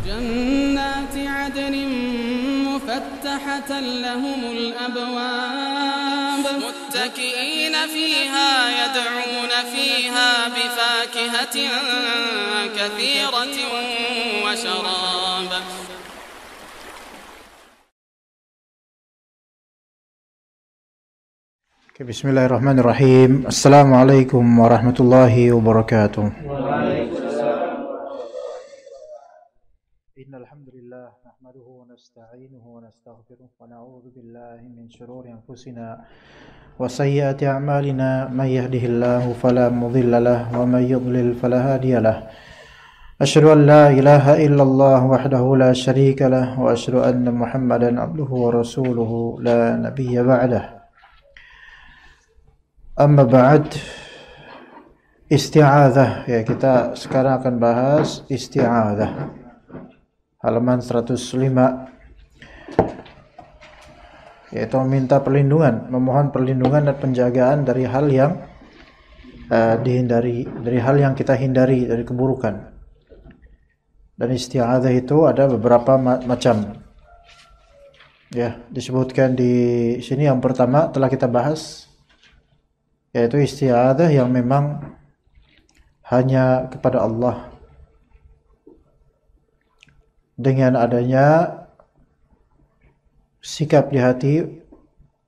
جنات عدن مفتحة لهم الأبواب متكئين فيها يدعون فيها بفاكهة كثيرة وشراب. Bismillahirrahmanirrahim. Assalamualaikum warahmatullahi wabarakatuh. Innal hamdalillah nahmaduhu wa nasta'inuhu wa nastaghfiruh wa na'udzu billahi min shururi anfusina wa sayyiati a'malina may yahdihillahu fala mudilla lahu wa may yudlil fala hadiya lahu. Asyhadu an la ilaha illallah wahdahu la syarika lahu wa asyhadu anna Muhammadan abduhu wa rasuluhu la nabiyya ba'dahu. Amma ba'd, isti'adzah. Ya, kita sekarang akan bahas isti'adzah. Halaman 105. Yaitu meminta perlindungan, memohon perlindungan dan penjagaan dari hal yang dihindari, dari hal yang kita hindari, dari keburukan. Dan isti'adzah itu ada beberapa macam. Ya, disebutkan di sini yang pertama telah kita bahas, yaitu isti'adzah yang memang hanya kepada Allah, dengan adanya sikap di hati,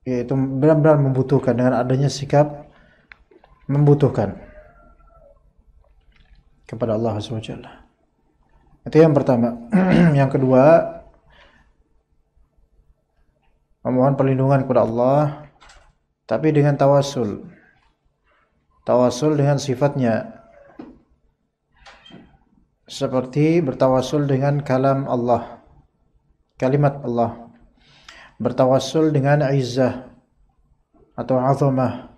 yaitu benar-benar membutuhkan, dengan adanya sikap membutuhkan kepada Allah SWT. Itu yang pertama. Yang kedua, memohon perlindungan kepada Allah tapi dengan tawasul. Tawasul dengan sifatnya, seperti bertawasul dengan kalam Allah, kalimat Allah, bertawasul dengan izzah atau azamah,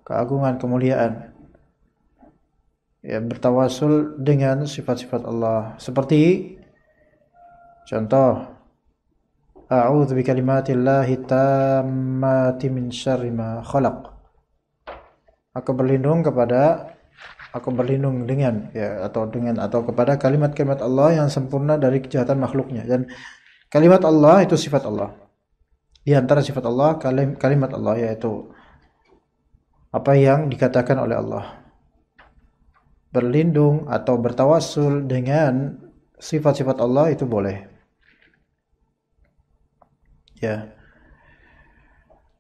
keagungan, kemuliaan, ya, bertawasul dengan sifat-sifat Allah. Seperti contoh, a'udzu bikalimatillahi tammati min syarri ma khalaq. Aku berlindung dengan, ya, atau kepada kalimat-kalimat Allah yang sempurna dari kejahatan makhluknya. Dan kalimat Allah itu sifat Allah. Di antara sifat Allah, kalimat Allah, yaitu apa yang dikatakan oleh Allah. Berlindung atau bertawassul dengan sifat-sifat Allah itu boleh. Ya.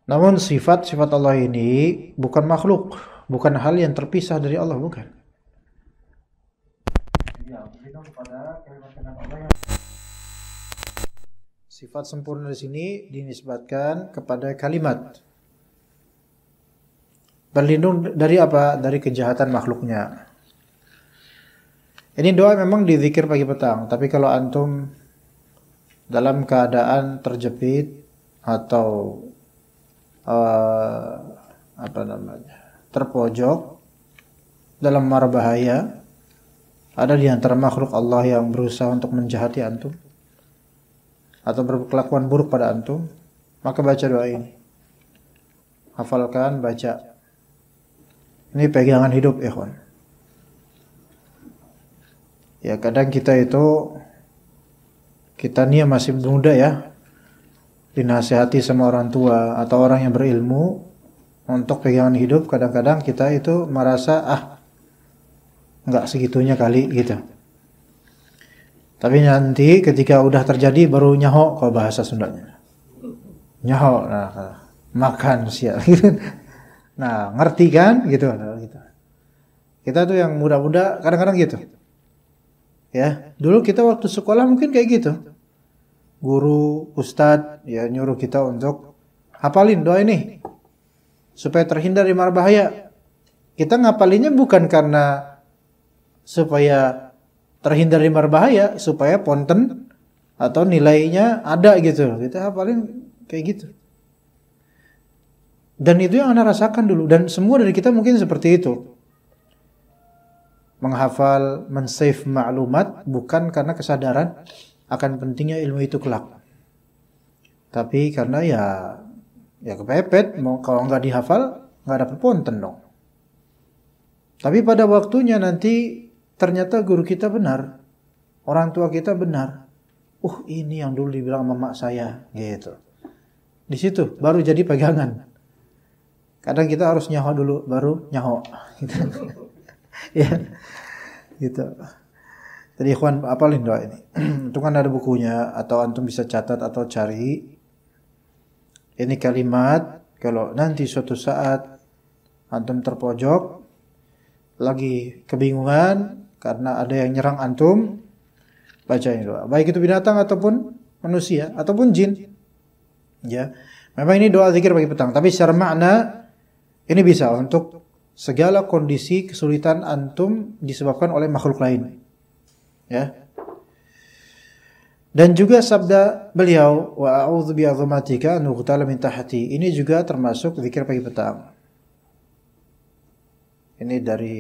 Namun sifat-sifat Allah ini bukan makhluk, bukan hal yang terpisah dari Allah, bukan. Sifat sempurna di sini dinisbatkan kepada kalimat. Berlindung dari apa? Dari kejahatan makhluknya. Ini doa memang dizikir pagi petang, tapi kalau antum dalam keadaan terjepit atau terpojok dalam mara bahaya, ada di antara makhluk Allah yang berusaha untuk menjahati antum atau berkelakuan buruk pada antum, maka baca doa ini. Hafalkan, baca. Ini pegangan hidup, ikhwan. Ya, kadang kita nih masih muda ya, dinasihati sama orang tua atau orang yang berilmu untuk pegangan hidup, kadang-kadang kita itu merasa enggak segitunya kali gitu. Tapi nanti ketika udah terjadi baru nyaho, kalau bahasa Sundanya. Nyaho, makan sial gitu. Nah, ngerti kan gitu. Kita tuh yang muda-muda kadang-kadang gitu. Ya, dulu kita waktu sekolah mungkin kayak gitu. Guru, ustadz, ya, nyuruh kita untuk hafalin doa ini supaya terhindar dari mara bahaya. Kita ngapalinnya bukan karena supaya terhindar dari mara bahaya, supaya ponten atau nilainya ada gitu. Kita hafalin kayak gitu. Dan itu yang Anda rasakan dulu, dan semua dari kita mungkin seperti itu. Menghafal, men-save maklumat bukan karena kesadaran akan pentingnya ilmu itu kelak, tapi karena ya kepepet, mau kalau nggak dihafal nggak dapat ponten dong. Tapi pada waktunya nanti ternyata guru kita benar, orang tua kita benar. Ini yang dulu dibilang mama saya, gitu. Di situ baru jadi pegangan. Kadang kita harus nyaho dulu, baru nyaho. Gitu. Ya, gitu. Jadi ikhwan, apalin doa ini. Itu kan ada bukunya, atau antum bisa catat atau cari. Ini kalimat, kalau nanti suatu saat antum terpojok, lagi kebingungan karena ada yang nyerang antum, baca ini doa. Baik itu binatang ataupun manusia ataupun jin. Ya. Memang ini doa zikir pagi petang, tapi secara makna ini bisa untuk segala kondisi kesulitan antum disebabkan oleh makhluk lain. Ya. Dan juga sabda beliau, wa a'udzu bi'azamatika an ughtala min tahti. Ini juga termasuk zikir pagi petang. Ini dari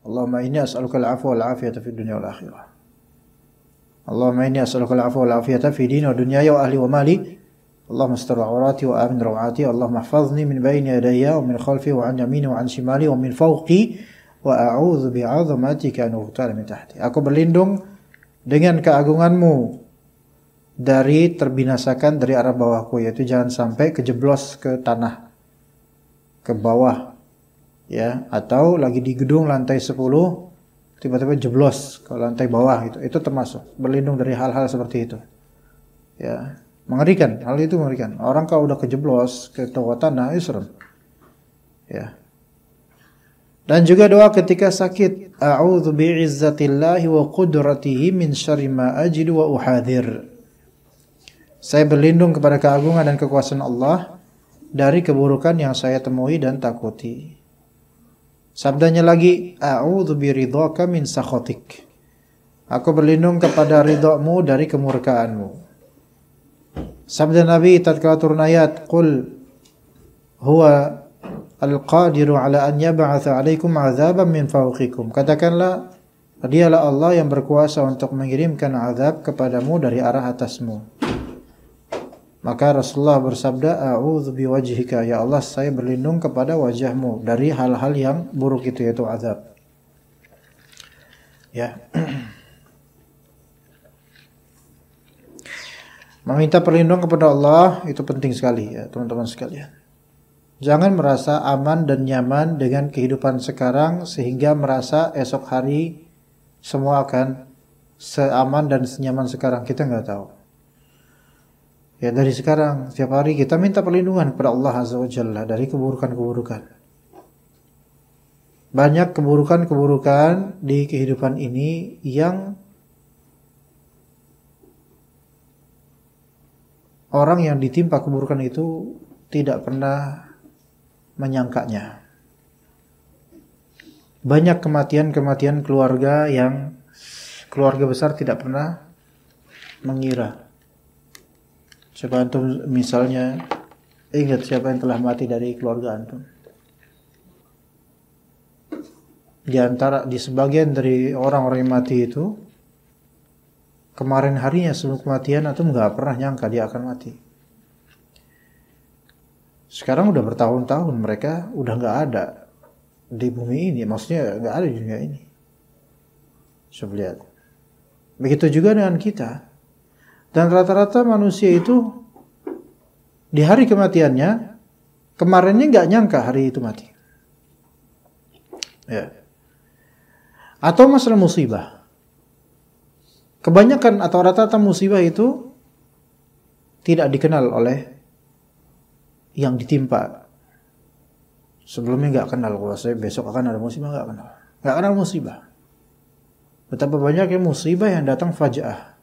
Allahumma inni as'aluka al-'afwa wal 'afiyata fid dunya wal akhirah. Allahumma inni as'aluka al-'afwa wal 'afiyata fi dini wa dunyaya wa ahli wa mali. Allahumma astur 'awrati wa amin rawati. Allahumma ihfazni min bayni yadayya wa min khalfi wa 'an yamini wa 'an shimali wa min fawqi wa a'udzu bi'azamatika an ughtala min tahti. Aku berlindung dengan keagunganmu dari terbinasakan dari arah bawahku, yaitu jangan sampai kejeblos ke tanah, ke bawah. Ya, atau lagi di gedung lantai 10 tiba-tiba jeblos ke lantai bawah, itu termasuk berlindung dari hal-hal seperti itu. Ya, mengerikan, hal itu mengerikan. Orang kalau udah kejeblos ke bawah tanah itu serem. Ya. Dan juga doa ketika sakit, a'udzu bi'izzatillahi wa qudratihi min syarri ma ajidu wa uhadhir. Saya berlindung kepada keagungan dan kekuasaan Allah dari keburukan yang saya temui dan takuti. Sabdanya lagi, a'udzu biridhaka min sakhatik. Aku berlindung kepada ridhamu dari kemurkaanmu. Sabda Nabi tatkala turun ayat, qul huwa al-qadiru ala an yab'atha 'alaikum 'adzaban min fawqikum. Katakanlah, dialah Allah yang berkuasa untuk mengirimkan azab kepadamu dari arah atasmu. Maka Rasulullah bersabda, a'udzu biwajhika, ya Allah, saya berlindung kepada wajahmu dari hal-hal yang buruk itu, yaitu azab. Ya. Meminta perlindungan kepada Allah itu penting sekali ya, teman-teman sekalian. Jangan merasa aman dan nyaman dengan kehidupan sekarang sehingga merasa esok hari semua akan seaman dan senyaman sekarang. Kita nggak tahu. Ya, dari sekarang setiap hari kita minta perlindungan kepada Allah Azza wa Jalla dari keburukan-keburukan. Banyak keburukan-keburukan di kehidupan ini yang orang yang ditimpa keburukan itu tidak pernah menyangkanya. Banyak kematian-kematian keluarga yang keluarga besar tidak pernah mengira. Coba antum misalnya ingat siapa yang telah mati dari keluarga antum. Di sebagian dari orang-orang yang mati itu, kemarin harinya sebelum kematian antum nggak pernah nyangka dia akan mati. Sekarang udah bertahun-tahun mereka udah nggak ada di bumi ini, maksudnya nggak ada di dunia ini. Coba lihat. Begitu juga dengan kita. Dan rata-rata manusia itu di hari kematiannya, kemarinnya nggak nyangka hari itu mati. Ya. Atau masalah musibah. Kebanyakan atau rata-rata musibah itu tidak dikenal oleh yang ditimpa. Sebelumnya nggak kenal, kalau saya besok akan ada musibah, nggak kenal musibah. Betapa banyaknya musibah yang datang faja'ah.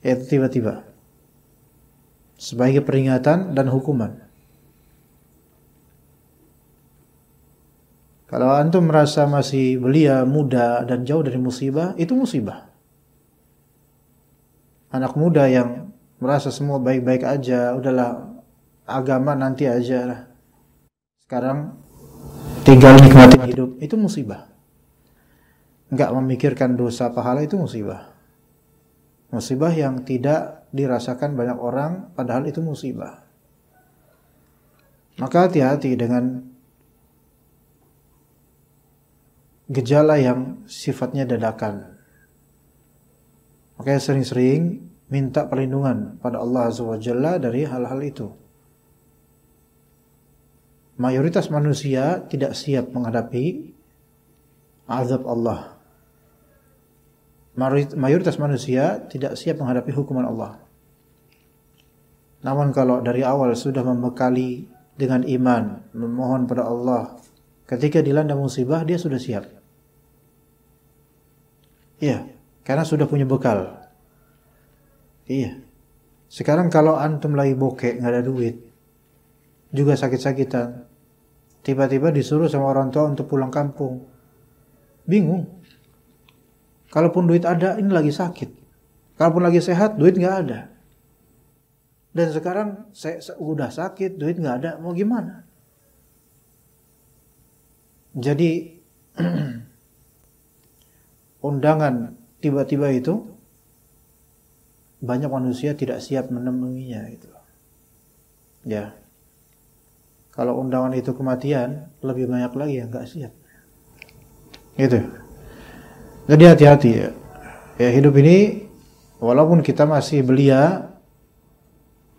Yaitu tiba-tiba sebagai peringatan dan hukuman. Kalau antum merasa masih belia, muda dan jauh dari musibah, itu musibah. Anak muda yang merasa semua baik-baik aja, udahlah agama nanti aja lah, sekarang tinggal nikmatin hidup, itu musibah. Enggak memikirkan dosa pahala, itu musibah. Musibah yang tidak dirasakan banyak orang, padahal itu musibah. Maka hati-hati dengan gejala yang sifatnya dadakan. Makanya sering-sering minta perlindungan pada Allah Azza wa Jalla dari hal-hal itu. Mayoritas manusia tidak siap menghadapi azab Allah. Mayoritas manusia tidak siap menghadapi hukuman Allah. Namun kalau dari awal sudah membekali dengan iman, memohon pada Allah, ketika dilanda musibah dia sudah siap. Iya, karena sudah punya bekal. Iya. Sekarang kalau antum lagi bokek, nggak ada duit, juga sakit-sakitan, tiba-tiba disuruh sama orang tua untuk pulang kampung, bingung. Kalaupun duit ada, ini lagi sakit. Kalaupun lagi sehat, duit nggak ada. Dan sekarang saya udah sakit, duit nggak ada, mau gimana? Jadi undangan tiba-tiba itu banyak manusia tidak siap menemuinya itu. Ya. Kalau undangan itu kematian, lebih banyak lagi yang nggak siap. Gitu. Jadi hati-hati ya. Ya, hidup ini walaupun kita masih belia,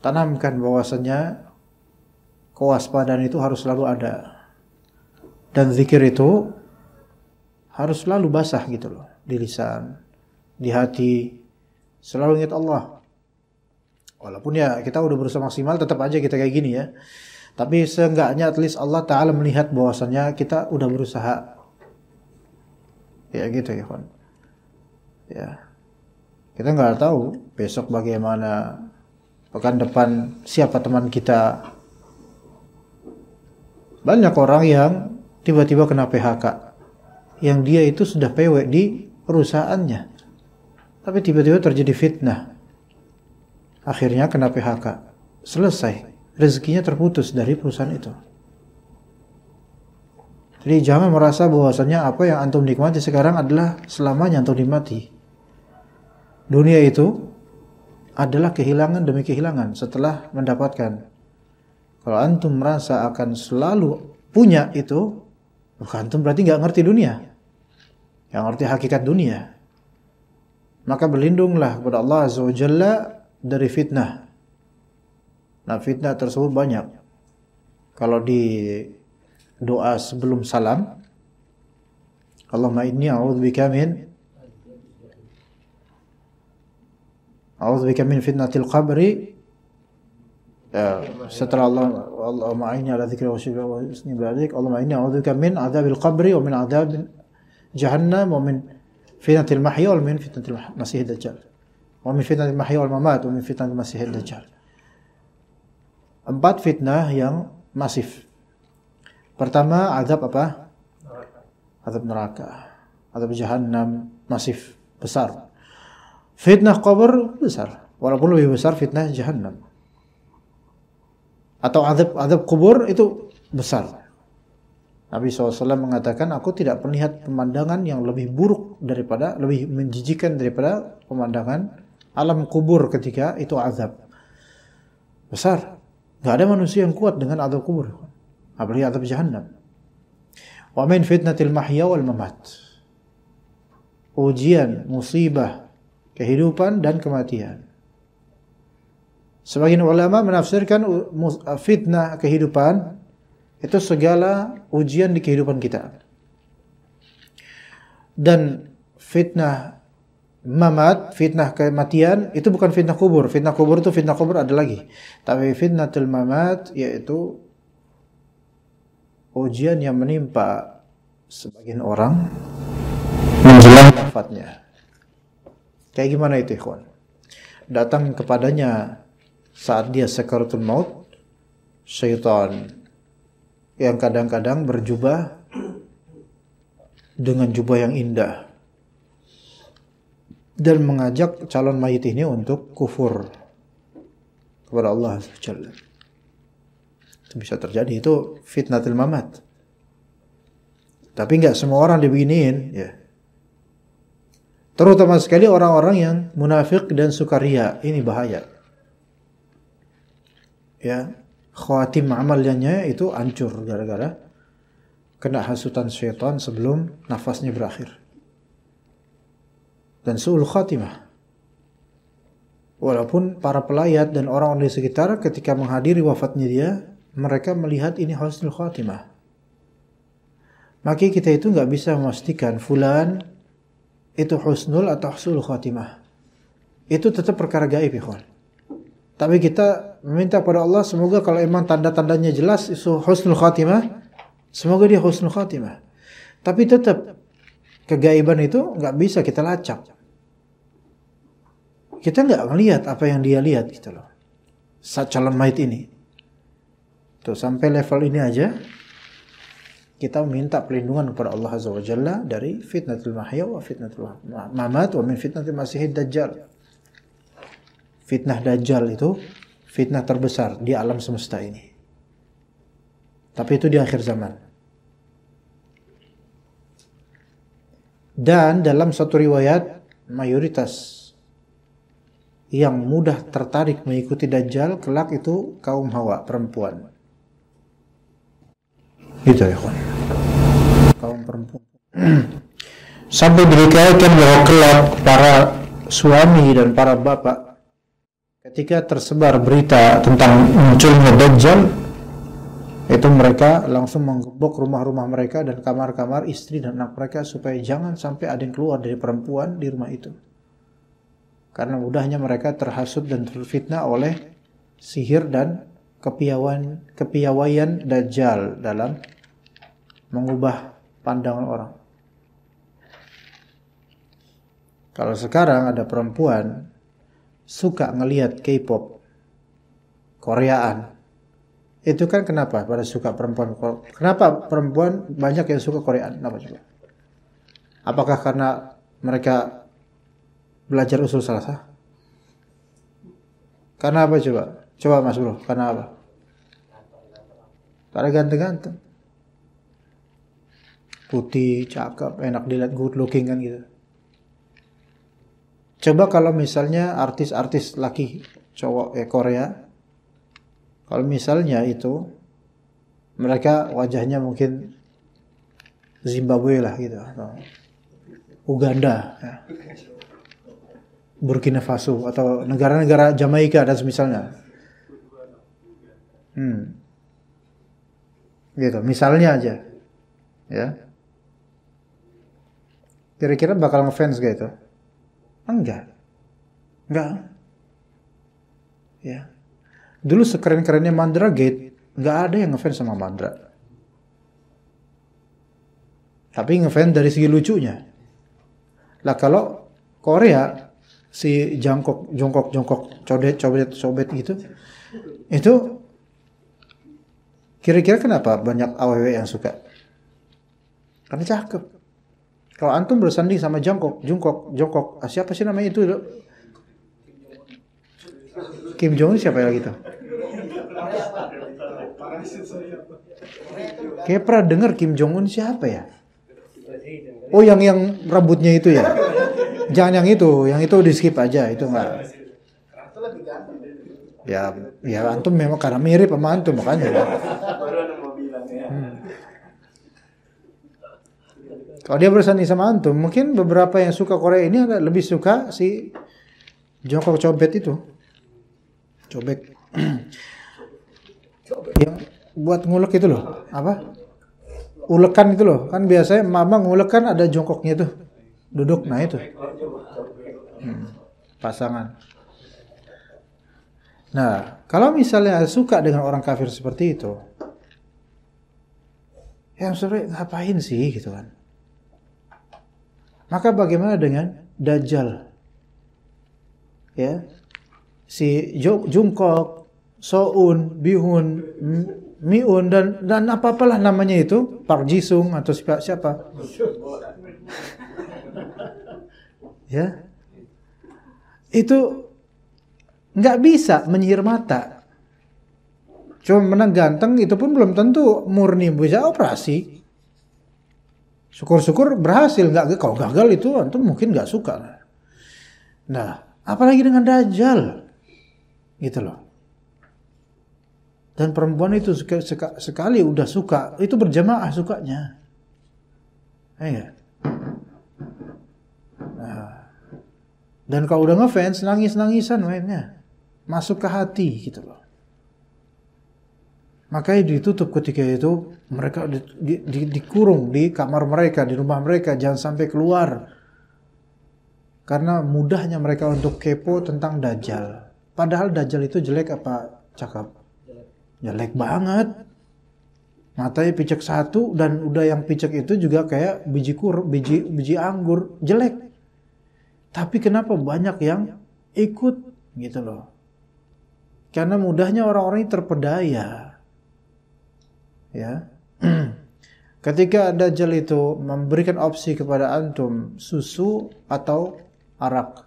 tanamkan bahwasanya kewaspadaan itu harus selalu ada. Dan zikir itu harus selalu basah gitu loh, di lisan, di hati, selalu ingat Allah. Walaupun ya kita udah berusaha maksimal, tetap aja kita kayak gini ya. Tapi seenggaknya at least Allah Ta'ala melihat bahwasanya kita udah berusaha. Ya gitu ya kawan. Ya. Kita nggak tahu besok bagaimana, pekan depan siapa teman kita. Banyak orang yang tiba-tiba kena PHK, yang dia itu sudah PW di perusahaannya, tapi tiba-tiba terjadi fitnah, akhirnya kena PHK, selesai, rezekinya terputus dari perusahaan itu. Jadi jangan merasa bahwasanya apa yang antum nikmati sekarang adalah selamanya antum nikmati. Dunia itu adalah kehilangan demi kehilangan setelah mendapatkan. Kalau antum merasa akan selalu punya itu, bukan antum berarti nggak ngerti dunia, nggak ngerti hakikat dunia. Maka berlindunglah kepada Allah Azza wa Jalla dari fitnah. Nah, fitnah tersebut banyak. Kalau di doa sebelum salam, Allahumma inni a'udzubika min fitnatil qabri. Setelah Allahumma inni ala dzikrika wa syukrika wa husni ibadatik, Allahumma inni a'udzubika min adzabil qabri wa min adzab jahannam wa min fitnatil mahya wa min fitnatil masiihid dajjal wa min fitnatil mahya wal mamat wa min fitnatil masiihid dajjal. 4 fitnah yang masif. Pertama, azab apa? Azab neraka. Azab jahannam masif, besar. Fitnah kubur besar, walaupun lebih besar fitnah jahannam. Atau azab kubur itu besar. Nabi SAW mengatakan, aku tidak melihat pemandangan yang lebih buruk daripada, lebih menjijikan daripada pemandangan alam kubur ketika itu azab. Besar. Gak ada manusia yang kuat dengan azab kubur, apalagi azab jahannam. Wa min fitnatil mahya wal mamat. Ujian, musibah, kehidupan dan kematian. Sebagian ulama menafsirkan fitnah kehidupan itu segala ujian di kehidupan kita. Dan fitnah mamat, fitnah kematian, itu bukan fitnah kubur. Fitnah kubur itu fitnah kubur ada lagi. Tapi fitnatul mamat yaitu ujian yang menimpa sebagian orang menjelang wafatnya. Kayak gimana itu, ikhwan? Datang kepadanya saat dia sakaratul maut, syaitan yang kadang-kadang berjubah dengan jubah yang indah dan mengajak calon mayit ini untuk kufur kepada Allah Subhanahu. Itu bisa terjadi, itu fitnatul mamat. Tapi enggak semua orang dibeginiin, ya. Terutama sekali orang-orang yang munafik dan sukaria, ini bahaya. Ya, khawatim amalnya itu hancur gara-gara kena hasutan syaitan sebelum nafasnya berakhir. Dan su'ul khatimah. Walaupun para pelayat dan orang-orang di sekitar ketika menghadiri wafatnya dia, mereka melihat ini husnul khatimah. Maka kita itu nggak bisa memastikan fulan itu husnul atau husnul khatimah. Itu tetap perkara gaib, ikhwan. Tapi kita meminta pada Allah semoga kalau emang tanda-tandanya jelas itu husnul khatimah, semoga dia husnul khatimah. Tapi tetap kegaiban itu nggak bisa kita lacak. Kita nggak ngelihat apa yang dia lihat gitu loh. Saat calon mayit ini. Tuh sampai level ini aja kita minta perlindungan kepada Allah Azza wa Jalla dari fitnatul mahya wa fitnatul mamat wa min fitnatil masihid dajjal. Fitnah dajjal itu fitnah terbesar di alam semesta ini. Tapi itu di akhir zaman. Dan dalam satu riwayat mayoritas yang mudah tertarik mengikuti Dajjal kelak itu kaum Hawa, perempuan. Gitu ya, kawan. Kaum perempuan. Sampai diriwayatkan bahwa kelak para suami dan para bapak ketika tersebar berita tentang munculnya Dajjal, itu mereka langsung menggebok rumah-rumah mereka dan kamar-kamar istri dan anak mereka supaya jangan sampai ada yang keluar dari perempuan di rumah itu. Karena mudahnya mereka terhasut dan terfitnah oleh sihir dan kepiawaian Dajjal dalam mengubah pandangan orang. Kalau sekarang ada perempuan suka ngelihat K-pop Koreaan, itu kan kenapa pada suka perempuan? Kenapa perempuan banyak yang suka Koreaan? Kenapa coba? Apakah karena mereka belajar usul salasa? Karena apa coba? Coba Mas Bro, karena apa? Karena ganteng-ganteng. Putih, cakep, enak dilihat, good looking kan gitu. Coba kalau misalnya artis-artis laki cowok Korea, kalau misalnya itu mereka wajahnya mungkin Zimbabwe lah gitu, atau Uganda, ya. Burkina Faso atau negara-negara Jamaika dan semisalnya. Gitu, misalnya aja. Ya. Kira-kira bakal ngefans gitu? Enggak. Ya. Dulu sekeren-kerennya Mandra Gate, enggak ada yang ngefans sama Mandra. Tapi ngefans dari segi lucunya. Lah kalau Korea si jongkok, codet gitu. Itu kira-kira kenapa banyak AWW yang suka? Karena cakep. Kalau antum bersanding sama jongkok, siapa sih namanya itu? Kim Jong Un siapa lagi tuh? Kayak pernah dengar Kim Jong Un siapa ya? Oh yang rambutnya itu ya? Jangan yang itu di skip aja, itu enggak. Ya antum memang karena mirip sama antum makanya. Kalau dia bersanding sama antum, mungkin beberapa yang suka Korea ini lebih suka si jongkok cobet itu. Cobek. Yang buat ngulek itu loh, apa? Ulekan itu loh. Kan biasanya mama ngulek kan ada jongkoknya tuh. Duduk, nah itu. Pasangan. Nah, kalau misalnya suka dengan orang kafir seperti itu, ya sebenarnya ngapain sih gitu kan? Maka bagaimana dengan Dajjal? Ya, si Jungkook, Soun, Bihun, Miun dan apa-apalah namanya itu, Park Jisung atau siapa? Ya, itu nggak bisa menyihir mata. Cuma menang ganteng itu pun belum tentu murni bisa operasi. Syukur-syukur berhasil, nggak kalau gagal itu antum mungkin nggak suka. Nah, apalagi dengan Dajjal, gitu loh. Dan perempuan itu sekali udah suka, itu berjamaah sukanya. Iya. Nah, Dan kalau udah ngefans, nangis-nangisan mainnya. Masuk ke hati gitu loh. Makanya ditutup ketika itu, mereka dikurung di kamar mereka, di rumah mereka, jangan sampai keluar. Karena mudahnya mereka untuk kepo tentang Dajjal. Padahal Dajjal itu jelek apa cakep? Jelek banget. Matanya picek satu, dan udah yang picek itu juga kayak biji anggur, jelek. Tapi kenapa banyak yang ikut gitu loh? Karena mudahnya orang-orang ini terpedaya. Ya. Ketika Dajjal itu memberikan opsi kepada antum susu atau arak,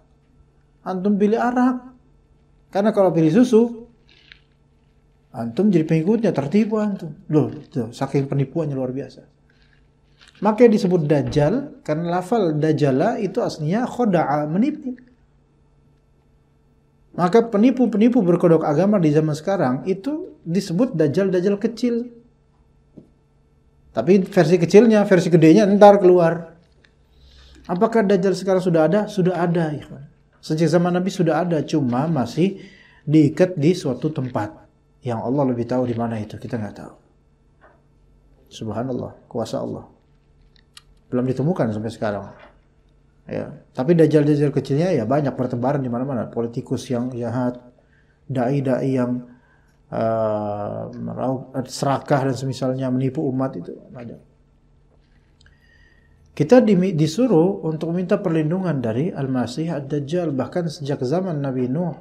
antum pilih arak. Karena kalau pilih susu, antum jadi pengikutnya, tertipu antum. Loh, tuh, saking penipuannya luar biasa. Makanya disebut Dajjal karena lafal Dajjala itu aslinya khoda'a, menipu. Maka penipu-penipu berkodok agama di zaman sekarang itu disebut Dajjal kecil. Tapi versi kecilnya, versi gedenya ntar keluar. Apakah Dajjal sekarang sudah ada? Sudah ada, ya. Sejak zaman Nabi sudah ada, cuma masih diikat di suatu tempat yang Allah lebih tahu di mana itu, kita nggak tahu. Subhanallah, kuasa Allah. Belum ditemukan sampai sekarang. Ya, tapi Dajjal kecilnya ya banyak bertebaran di mana-mana. Politikus yang jahat, dai-dai yang serakah dan semisalnya, menipu umat, itu ada. Kita disuruh untuk minta perlindungan dari Al-Masih Ad-Dajjal. Bahkan sejak zaman Nabi Nuh,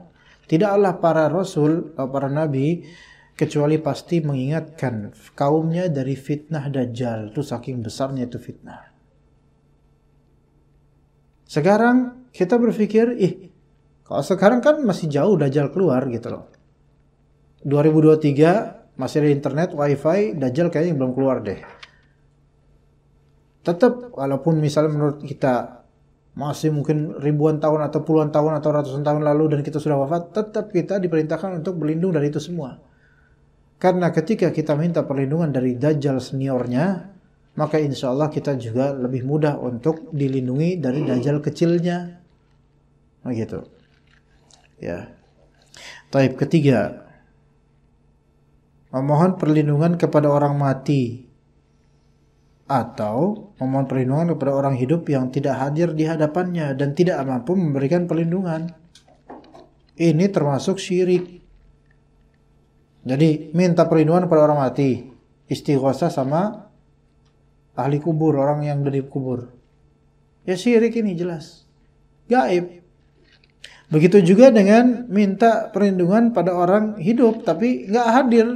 tidaklah para rasul atau para nabi kecuali pasti mengingatkan kaumnya dari fitnah Dajjal. Itu saking besarnya itu fitnah. Sekarang kita berpikir, kalau sekarang kan masih jauh Dajjal keluar gitu loh. 2023 masih ada internet, wifi, Dajjal kayaknya belum keluar deh. Tetap walaupun misalnya menurut kita masih mungkin ribuan tahun atau puluhan tahun atau ratusan tahun lalu dan kita sudah wafat, tetap kita diperintahkan untuk berlindung dari itu semua. Karena ketika kita minta perlindungan dari Dajjal seniornya, maka insya Allah kita juga lebih mudah untuk dilindungi dari Dajjal kecilnya. Nah gitu. Ya. Taib ketiga, memohon perlindungan kepada orang mati atau memohon perlindungan kepada orang hidup yang tidak hadir di hadapannya dan tidak mampu memberikan perlindungan. Ini termasuk syirik. Jadi minta perlindungan kepada orang mati, istighosah sama ahli kubur, orang yang dari kubur. Ya syirik ini jelas. Gaib. Begitu juga dengan minta perlindungan pada orang hidup tapi nggak hadir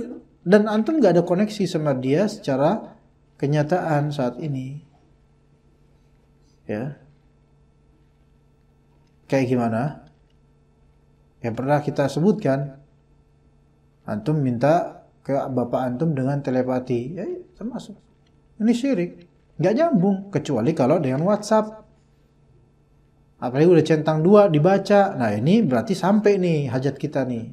dan antum nggak ada koneksi sama dia secara kenyataan saat ini. Ya. Kayak gimana? Yang pernah kita sebutkan, antum minta ke bapak antum dengan telepati, ya termasuk. Ini syirik. Nggak nyambung kecuali kalau dengan WhatsApp. Apalagi udah centang 2 dibaca. Nah ini berarti sampai nih hajat kita nih.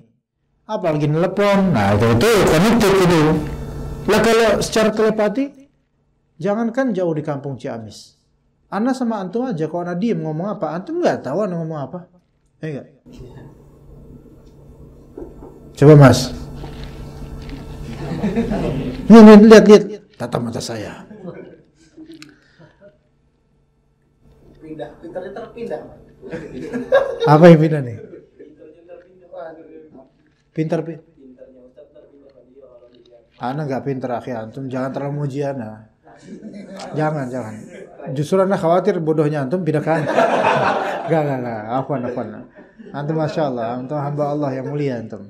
Apalagi nelpon. Nah itu connected itu. Lah kalau secara telepati, jangankan jauh di kampung Ciamis. Ana sama antum aja, kalau ana diem ngomong apa, antum nggak tahu ana ngomong apa. Ya enggak? Coba mas. Nih lihat. Tatap mata saya. Pindah. Apa yang pindah nih? Pintar. Ana nggak pintar akhi antum, jangan terlalu muji ana. Jangan. Justru ana khawatir bodohnya antum pindah kan. Enggak. Afwan. Antum masya Allah, antum hamba Allah yang mulia antum.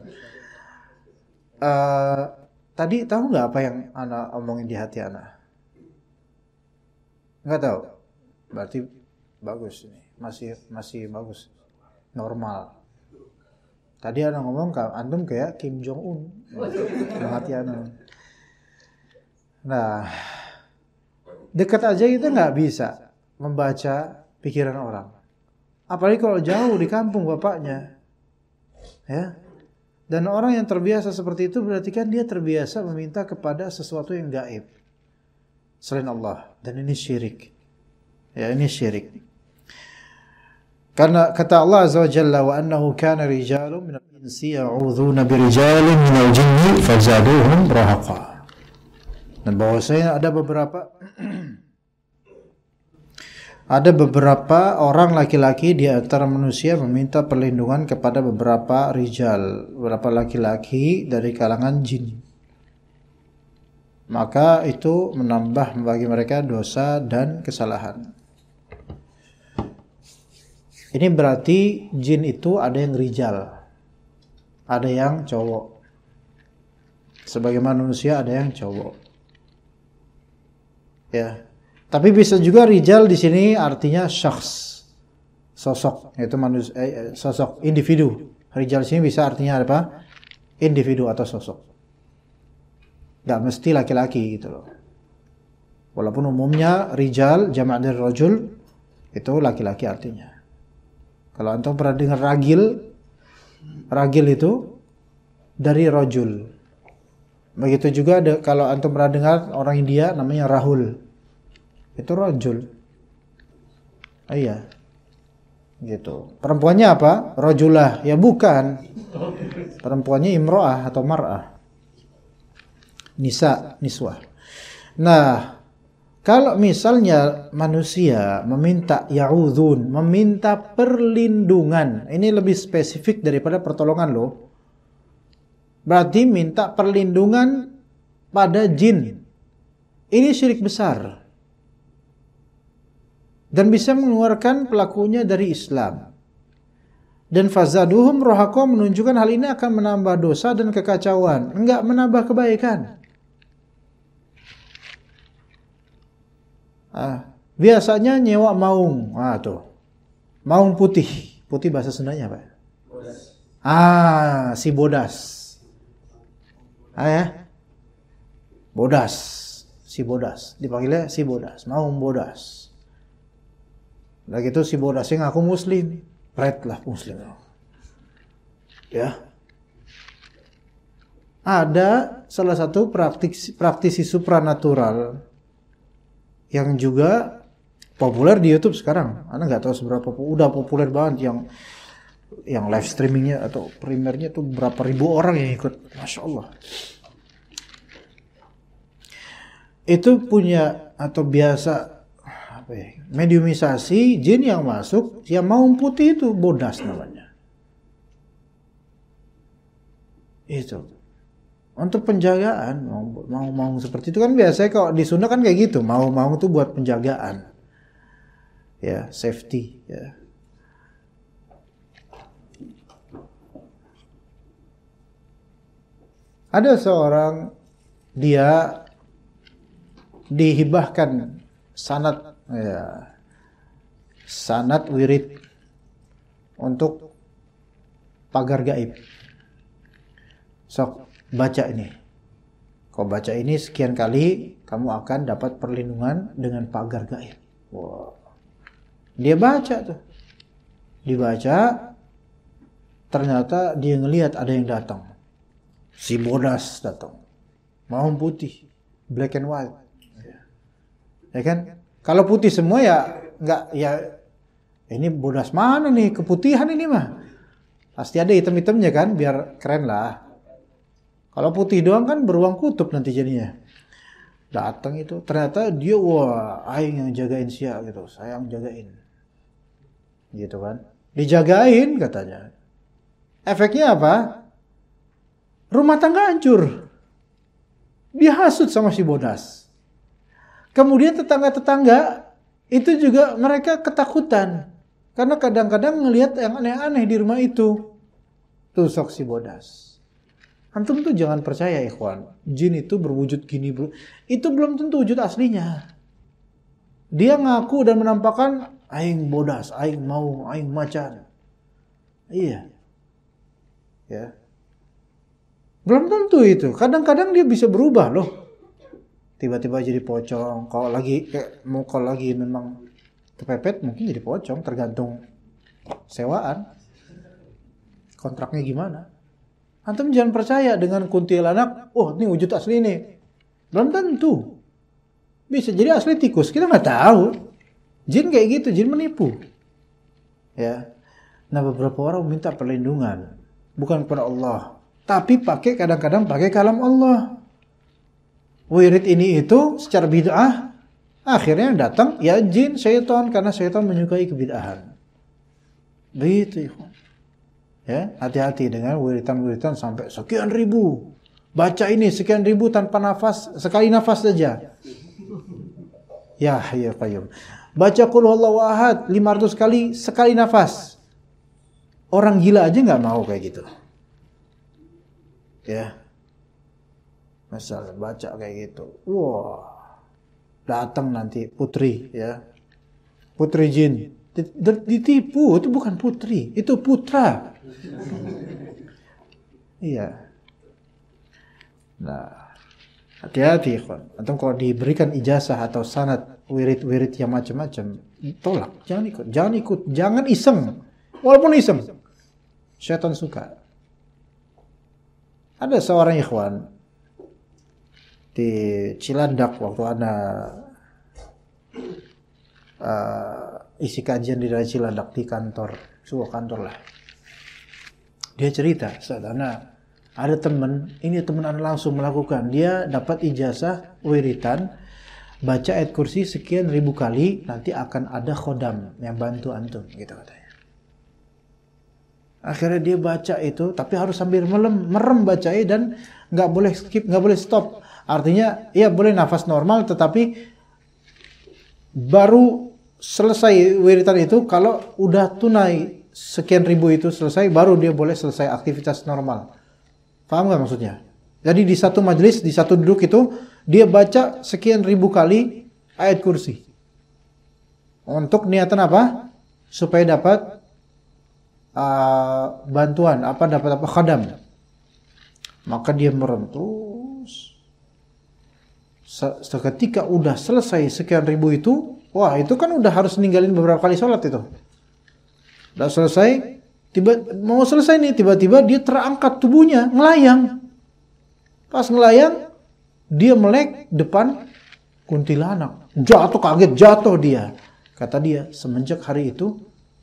Tadi tahu nggak apa yang ana omongin di hati ana? Nggak tahu. Berarti bagus ini, masih bagus, normal. Tadi ana ngomong antum kayak Kim Jong Un, hati ana. Nah, dekat aja kita nggak bisa membaca pikiran orang. Apalagi kalau jauh di kampung bapaknya, ya. Dan orang yang terbiasa seperti itu berarti kan dia terbiasa meminta kepada sesuatu yang gaib selain Allah, dan ini syirik. Ya, ini syirik. Karena kata Allah Azza wa Jalla wa annahu kana rijalun minal insi ya'udzuuna birijalin minal jinni fazaduhum rahaqa. Dan bahwasanya ada beberapa orang laki-laki di antara manusia meminta perlindungan kepada beberapa rijal, beberapa laki-laki dari kalangan jin. Maka itu menambah bagi mereka dosa dan kesalahan. Ini berarti jin itu ada yang rijal, ada yang cowok. Sebagaimana manusia ada yang cowok. Ya. Tapi bisa juga rijal di sini artinya syakhs, sosok, yaitu manusia, sosok individu. Rijal di sini bisa artinya apa? Individu atau sosok. Gak mesti laki-laki gitu loh. Walaupun umumnya rijal jamak dari rajul itu laki-laki artinya. Kalau antum pernah dengar ragil itu dari rajul. Begitu juga ada, kalau antum pernah dengar orang India namanya Rahul, itu rajul. Iya. Gitu. Perempuannya apa? Rajulah. Ya bukan. Perempuannya imro'ah atau mar'ah. Nisa, niswah. Nah, kalau misalnya manusia meminta ya'udzun, meminta perlindungan, ini lebih spesifik daripada pertolongan loh. Berarti minta perlindungan pada jin. Ini syirik besar. Dan bisa mengeluarkan pelakunya dari Islam. Dan fazaduhum rohaqo menunjukkan hal ini akan menambah dosa dan kekacauan, enggak menambah kebaikan. Biasanya nyewa maung. Tuh. Maung putih. Putih bahasa Sundanya apa? Si bodas. Ya. Bodas. Si bodas. Dipanggilnya si bodas. Maung bodas. Lagi itu si bodasnya ngaku muslim. Red lah muslim. Ya. Ada salah satu praktisi supranatural yang juga populer di YouTube sekarang. Anda nggak tahu seberapa udah populer banget yang live streamingnya atau primernya tuh berapa ribu orang yang ikut. Masya Allah. Itu punya atau biasa mediumisasi jin yang masuk, yang maung putih itu bodas namanya. Itu. Untuk penjagaan, mau seperti itu kan biasanya kalau di Sunda kan kayak gitu, mau itu buat penjagaan, ya safety, ya. Ada seorang dia dihibahkan sanad wirid untuk pagar gaib. Sok baca ini. Kau baca ini sekian kali, kamu akan dapat perlindungan dengan pagar gaib. Wow. Dia baca tuh. Dibaca, ternyata dia ngelihat ada yang datang. Si bodas datang. Maung putih, black and white. Ya kan? Kalau putih semua ya enggak, ya ini bodas mana nih, keputihan ini mah. Pasti ada hitam-hitamnya kan, biar keren lah. Kalau putih doang kan beruang kutub nanti jadinya. Datang itu, ternyata dia aing yang jagain sia gitu, saya yang jagain. Gitu kan. Dijagain katanya. Efeknya apa? Rumah tangga hancur. Dia hasut sama si bodas. Kemudian tetangga-tetangga itu juga mereka ketakutan. Karena kadang-kadang ngelihat yang aneh-aneh di rumah itu. Tusok si bodas. Antum tuh jangan percaya ikhwan. Jin itu berwujud gini. Itu belum tentu wujud aslinya. Dia ngaku dan menampakkan aing bodas, aing mau, aing macan. Iya. Ya. Belum tentu itu. Kadang-kadang dia bisa berubah loh. Tiba-tiba jadi pocong. Kalau lagi memang kepepet mungkin jadi pocong, tergantung sewaan. Kontraknya gimana? Antum jangan percaya dengan kuntilanak, ini wujud asli ini. Belum tentu. Bisa jadi asli tikus, kita nggak tahu. Jin kayak gitu, jin menipu. Ya. Nah, beberapa orang minta perlindungan bukan kepada Allah, tapi kadang-kadang pakai kalam Allah. Wirid ini itu secara bid'ah, akhirnya datang ya jin, syaitan, karena syaitan menyukai kebid'ahan. Begitu, ikhwan. Ya, hati-hati dengan wiritan-wiritan sampai sekian ribu. Baca ini sekian ribu tanpa nafas, sekali nafas saja. Ya Hayyu Qayyum. Baca Qul Huwallahu Ahad 500 kali sekali nafas. Orang gila aja nggak mau kayak gitu. Ya. Misalnya baca kayak gitu. Wah. Datang nanti putri, ya. Putri jin. Ditipu, itu bukan putri, itu putra. Iya. Nah, hati-hati, ikhwan. Atau kalau diberikan ijazah atau sanad wirid-wirid yang macam-macam, tolak, jangan ikut, jangan iseng. Walaupun iseng, syaitan suka. Ada seorang ikhwan di Cilandak waktu ada isi kajian di daerah Cilandak di kantor, sebuah kantor lah. Dia cerita, ada teman, ini teman Anda langsung melakukan. Dia dapat ijazah wiritan, baca ayat kursi sekian ribu kali, nanti akan ada khodam yang bantu antum, gitu katanya. Akhirnya dia baca itu, tapi harus sambil merem bacanya dan nggak boleh skip, nggak boleh stop. Artinya, ya boleh nafas normal, tetapi baru selesai wiritan itu kalau udah tunai sekian ribu itu selesai, baru dia boleh selesai aktivitas normal. Paham nggak maksudnya? Jadi di satu majelis, di satu duduk itu, dia baca sekian ribu kali ayat kursi. Untuk niatan apa? Supaya dapat bantuan, dapat khadam. Maka dia merem terus. Seketika udah selesai sekian ribu itu, wah itu kan udah harus ninggalin beberapa kali sholat itu. Udah selesai, mau selesai nih, tiba-tiba dia terangkat tubuhnya, ngelayang. Pas ngelayang, dia melek depan kuntilanak. Jatuh, kaget, jatuh dia. Kata dia, semenjak hari itu,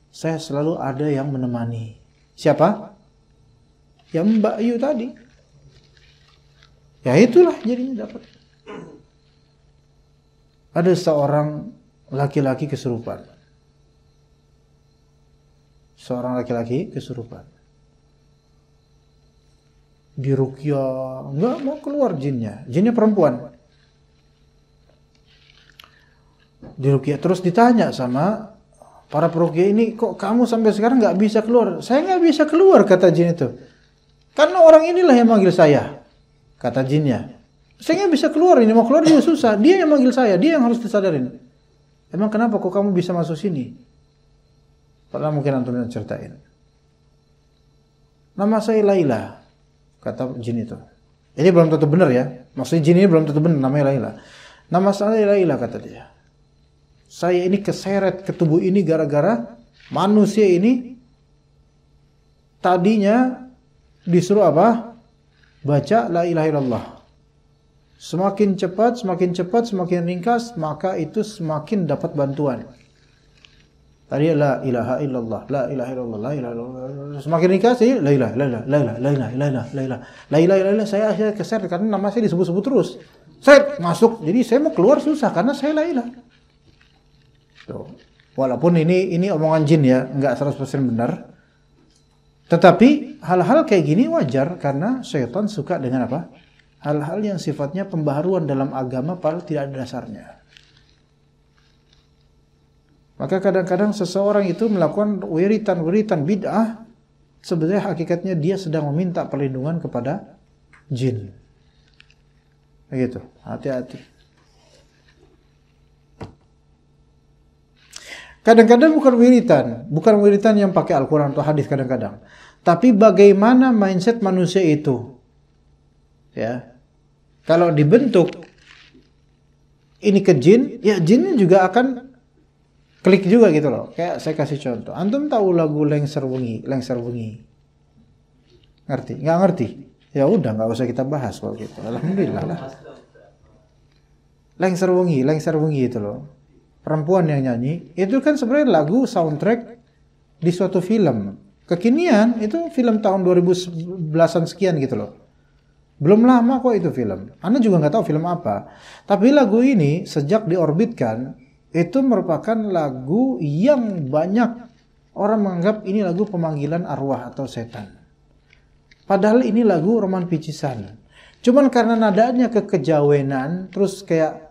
saya selalu ada yang menemani. Siapa? Ya Mbak Yu tadi. Ya itulah jadinya dapat. Ada seorang laki-laki kesurupan. Seorang laki-laki kesurupan. Diruqyah, enggak mau keluar jinnya. Jinnya perempuan. Diruqyah terus ditanya sama para peruqyah ini, kok kamu sampai sekarang nggak bisa keluar? Saya nggak bisa keluar, kata jin itu. Karena orang inilah yang manggil saya, kata jinnya. Saya nggak bisa keluar, ini mau keluar juga susah. Dia yang manggil saya, dia yang harus disadarin. Emang kenapa kok kamu bisa masuk sini? Pernah mungkin antum yang ceritain. Nama saya Laila, kata jin itu. Ini belum tentu benar ya. Maksudnya jin ini belum tentu benar, namanya Laila. Nama saya Laila, kata dia. Saya ini keseret ke tubuh ini gara-gara manusia ini tadinya disuruh apa? Baca la ilaha illallah. Semakin cepat, semakin ringkas, maka itu semakin dapat bantuan. Tadi la ilaha illallah, la ilaha illallah, la ilaha illallah. Semakin ringkas ini la ilaha illallah, la ilaha illallah, la ilaha illallah. Saya akhirnya keseret karena nama saya disebut-sebut terus. Saya masuk, jadi saya mau keluar susah karena saya la ilaha. Walaupun ini omongan jin ya, enggak 100% benar. Tetapi hal-hal kayak gini wajar karena syaitan suka dengan apa? Hal-hal yang sifatnya pembaharuan dalam agama padahal tidak ada dasarnya. Maka kadang-kadang seseorang itu melakukan wiritan bid'ah, sebenarnya hakikatnya dia sedang meminta perlindungan kepada jin. Begitu, hati-hati. Kadang-kadang bukan wiritan yang pakai Al-Quran atau hadis kadang-kadang. Tapi bagaimana mindset manusia itu? Ya. Kalau dibentuk ini ke jin, ya jinnya juga akan klik juga gitu loh. Kayak saya kasih contoh. Antum tahu lagu Lengser Wengi? Ngerti? Nggak ngerti? Ya udah, nggak usah kita bahas kalau gitu. Alhamdulillah lah. Lengser Wengi itu loh. Perempuan yang nyanyi, itu kan sebenarnya lagu soundtrack di suatu film. Kekinian itu film tahun 2010-an sekian gitu loh. Belum lama kok itu film. Anda juga nggak tahu film apa. Tapi lagu ini sejak diorbitkan itu merupakan lagu yang banyak orang menganggap ini lagu pemanggilan arwah atau setan. Padahal ini lagu Roman Picisan. Cuman karena nadanya kekejawenan, terus kayak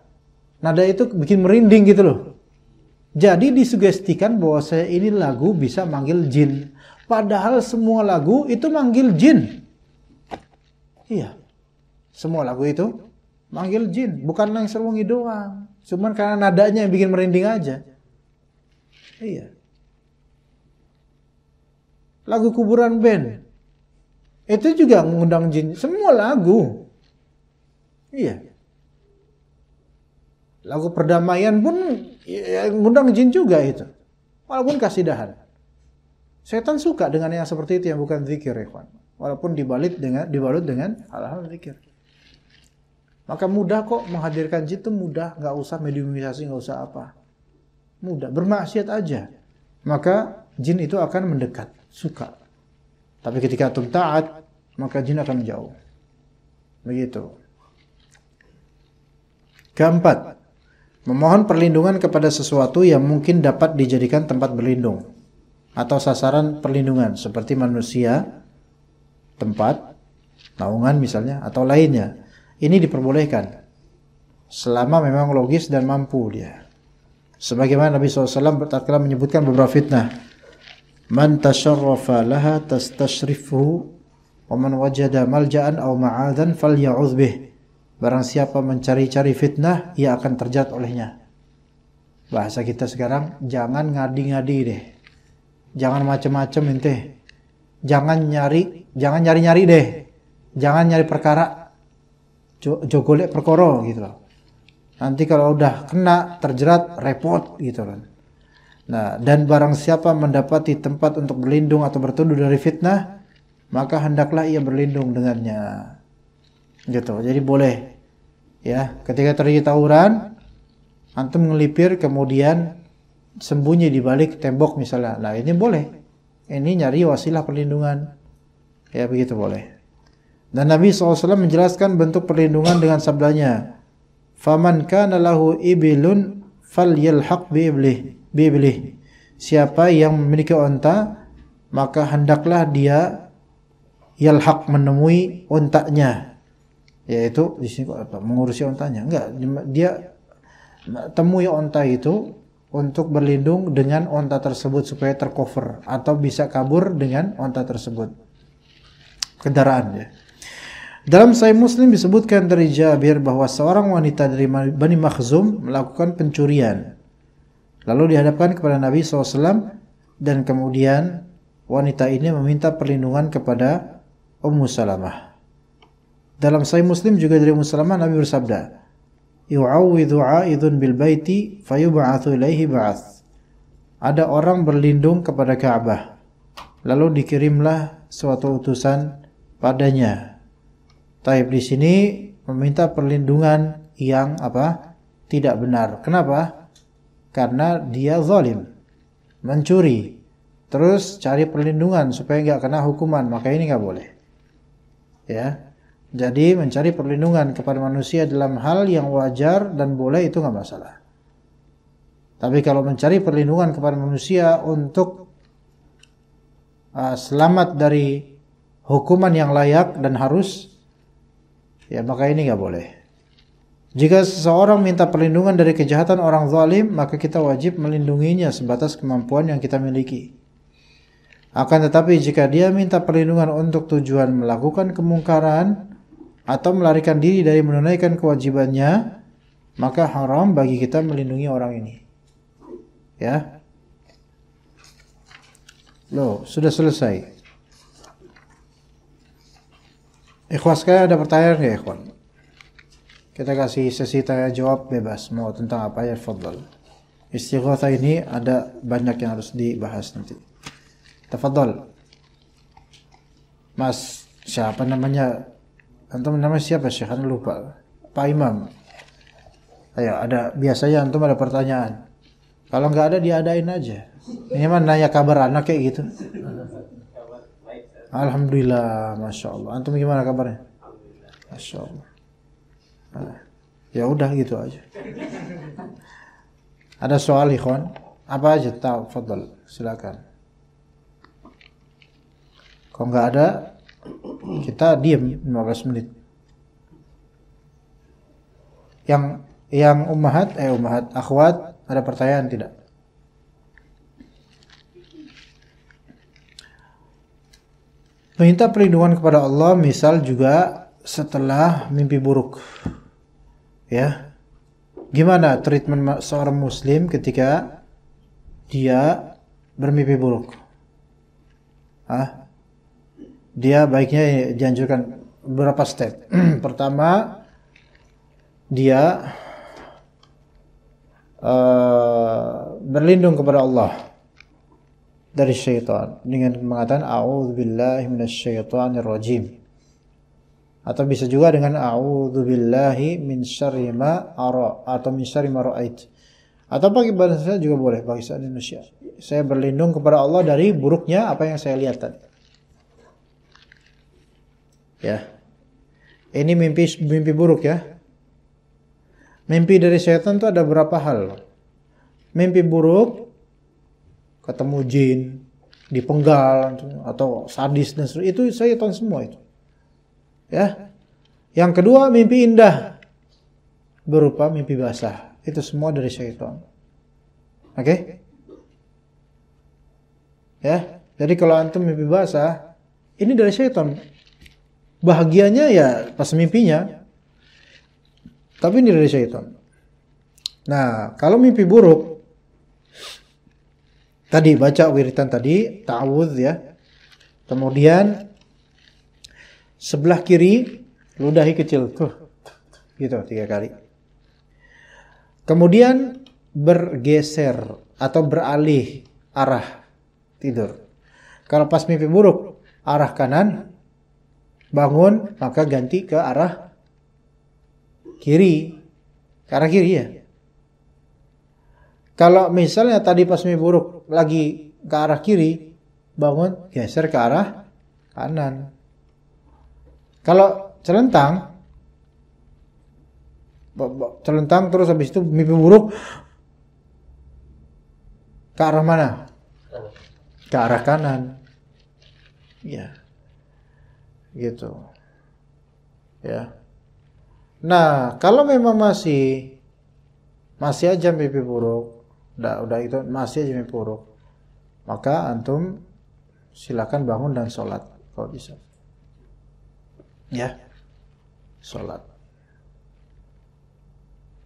nada itu bikin merinding gitu loh. Jadi disugestikan bahwa ini lagu bisa manggil jin. Padahal semua lagu itu manggil jin. Iya. Semua lagu itu manggil jin. Bukan yang serungi doang. Cuman karena nadanya yang bikin merinding aja. Iya. Lagu kuburan band. Itu juga mengundang jin. Semua lagu. Iya. Lagu perdamaian pun ya, mengundang jin juga itu. Walaupun kasidahan. Setan suka dengan yang seperti itu yang bukan zikir, ikhwan. Walaupun dibalut dengan hal-hal zikir. Maka mudah kok menghadirkan jin itu mudah, nggak usah mediumisasi, nggak usah apa. Mudah, bermaksiat aja. Maka jin itu akan mendekat, suka. Tapi ketika antum taat, maka jin akan menjauh. Begitu. Keempat, memohon perlindungan kepada sesuatu yang mungkin dapat dijadikan tempat berlindung atau sasaran perlindungan seperti manusia, tempat, naungan misalnya atau lainnya. Ini diperbolehkan selama memang logis dan mampu dia. Sebagaimana Nabi SAW tatkala menyebutkan beberapa fitnah. Man tasharrafa laha tastashrifuhu wa man wajada malja'an aw ma'adan falya'udz bih. Barang siapa mencari-cari fitnah, ia akan terjerat olehnya. Bahasa kita sekarang, jangan ngadi-ngadi deh. Jangan macem-macem ente. Jangan nyari-nyari deh. Jangan nyari perkara. Jogolek perkara gitu loh. Nanti kalau udah kena, terjerat, repot gitu kan. Nah, dan barang siapa mendapati tempat untuk berlindung atau berteduh dari fitnah, maka hendaklah ia berlindung dengannya. Gitu. Jadi boleh ya, ketika terjadi tawuran, antum ngelipir kemudian sembunyi di balik tembok misalnya. Nah, ini boleh. Ini nyari wasilah perlindungan. Ya, begitu boleh. Dan Nabi SAW menjelaskan bentuk perlindungan dengan sabdanya, "Faman kana lahu ibilun falyalhaq biiblih." Siapa yang memiliki onta, maka hendaklah dia yalhaq menemui ontanya. Yaitu di sini apa? Mengurusi ontanya. Enggak, dia temui onta itu untuk berlindung dengan onta tersebut supaya tercover atau bisa kabur dengan onta tersebut. Kendaraan ya. Dalam Sahih Muslim disebutkan dari Jabir bahwa seorang wanita dari Bani Makhzum melakukan pencurian. Lalu dihadapkan kepada Nabi SAW dan kemudian wanita ini meminta perlindungan kepada Ummu Salamah. Dalam Sahih Muslim juga dari Ummu Salamah Nabi bersabda, "Yu'awwidhu 'aidun bil baiti fayub'atsu ilaihi ba'ats." Ada orang berlindung kepada Ka'bah, lalu dikirimlah suatu utusan padanya. Taib di sini meminta perlindungan yang apa? Tidak benar. Kenapa? Karena dia zalim, mencuri. Terus cari perlindungan supaya enggak kena hukuman, maka ini enggak boleh. Ya. Jadi mencari perlindungan kepada manusia dalam hal yang wajar dan boleh itu enggak masalah. Tapi kalau mencari perlindungan kepada manusia untuk selamat dari hukuman yang layak dan harus, ya maka ini enggak boleh. Jika seseorang minta perlindungan dari kejahatan orang zalim, maka kita wajib melindunginya sebatas kemampuan yang kita miliki. Akan tetapi jika dia minta perlindungan untuk tujuan melakukan kemungkaran atau melarikan diri dari menunaikan kewajibannya, maka haram bagi kita melindungi orang ini. Ya. Loh, sudah selesai. Ikhwas, ada pertanyaan nggak, ikhwan? Kita kasih sesi tanya jawab bebas, mau tentang apa ya, tafadhal. Istighatsah ini ada banyak yang harus dibahas nanti. Tafadhal. Mas, siapa namanya? Antum namanya siapa, Syekh? Anu lupa. Pak Imam. Ayo, biasanya antum ada pertanyaan. Kalau nggak ada diadain aja. Ini mah nanya kabar anak kayak gitu. Alhamdulillah, masya Allah. Antum gimana kabarnya? Masya Allah. Nah, ya udah gitu aja. Ada soal ikhwan? Apa aja? Tahu, fadhal, silakan. Kalau nggak ada, kita diam 15 menit. Yang ummahat, akhwat, ada pertanyaan tidak? Minta perlindungan kepada Allah misal juga setelah mimpi buruk. Ya. Gimana treatment seorang muslim ketika dia bermimpi buruk? Dia baiknya dianjurkan beberapa step. Pertama, dia berlindung kepada Allah dari syaitan dengan mengatakan a'udzubillahi minasyaitonir rajim, atau bisa juga dengan a'udzubillahi min syarri ma ara atau min syarri ma ra'ait, atau bagi bahasa juga boleh bahasa Indonesia, saya berlindung kepada Allah dari buruknya apa yang saya lihat tadi. Ya, ini mimpi buruk ya. Mimpi dari syaitan itu ada berapa hal. Mimpi buruk, ketemu jin, dipenggal atau sadis dan seterusnya, itu syaitan semua itu. Ya. Yang kedua, mimpi indah berupa mimpi basah. Itu semua dari syaitan. Oke? Ya. Jadi kalau antum mimpi basah, ini dari syaitan. Bahagianya ya pas mimpinya. Tapi ini dari syaitan. Nah, kalau mimpi buruk, tadi baca wiritan tadi, ta'awudz ya. Kemudian sebelah kiri ludahi kecil tuh. Gitu 3 kali. Kemudian bergeser atau beralih arah tidur. Kalau pas mimpi buruk, arah kanan, bangun maka ganti ke arah kiri. Ke arah kiri ya. Kalau misalnya tadi pas mimpi buruk lagi ke arah kiri, bangun geser ke arah kanan. Kalau celentang terus habis itu mimpi buruk, ke arah mana? Ke arah kanan. Ya. Gitu. Ya. Nah, kalau memang masih aja mimpi buruk, udah itu masih aja mimpi buruk, maka antum silakan bangun dan sholat kalau bisa. Ya. Sholat.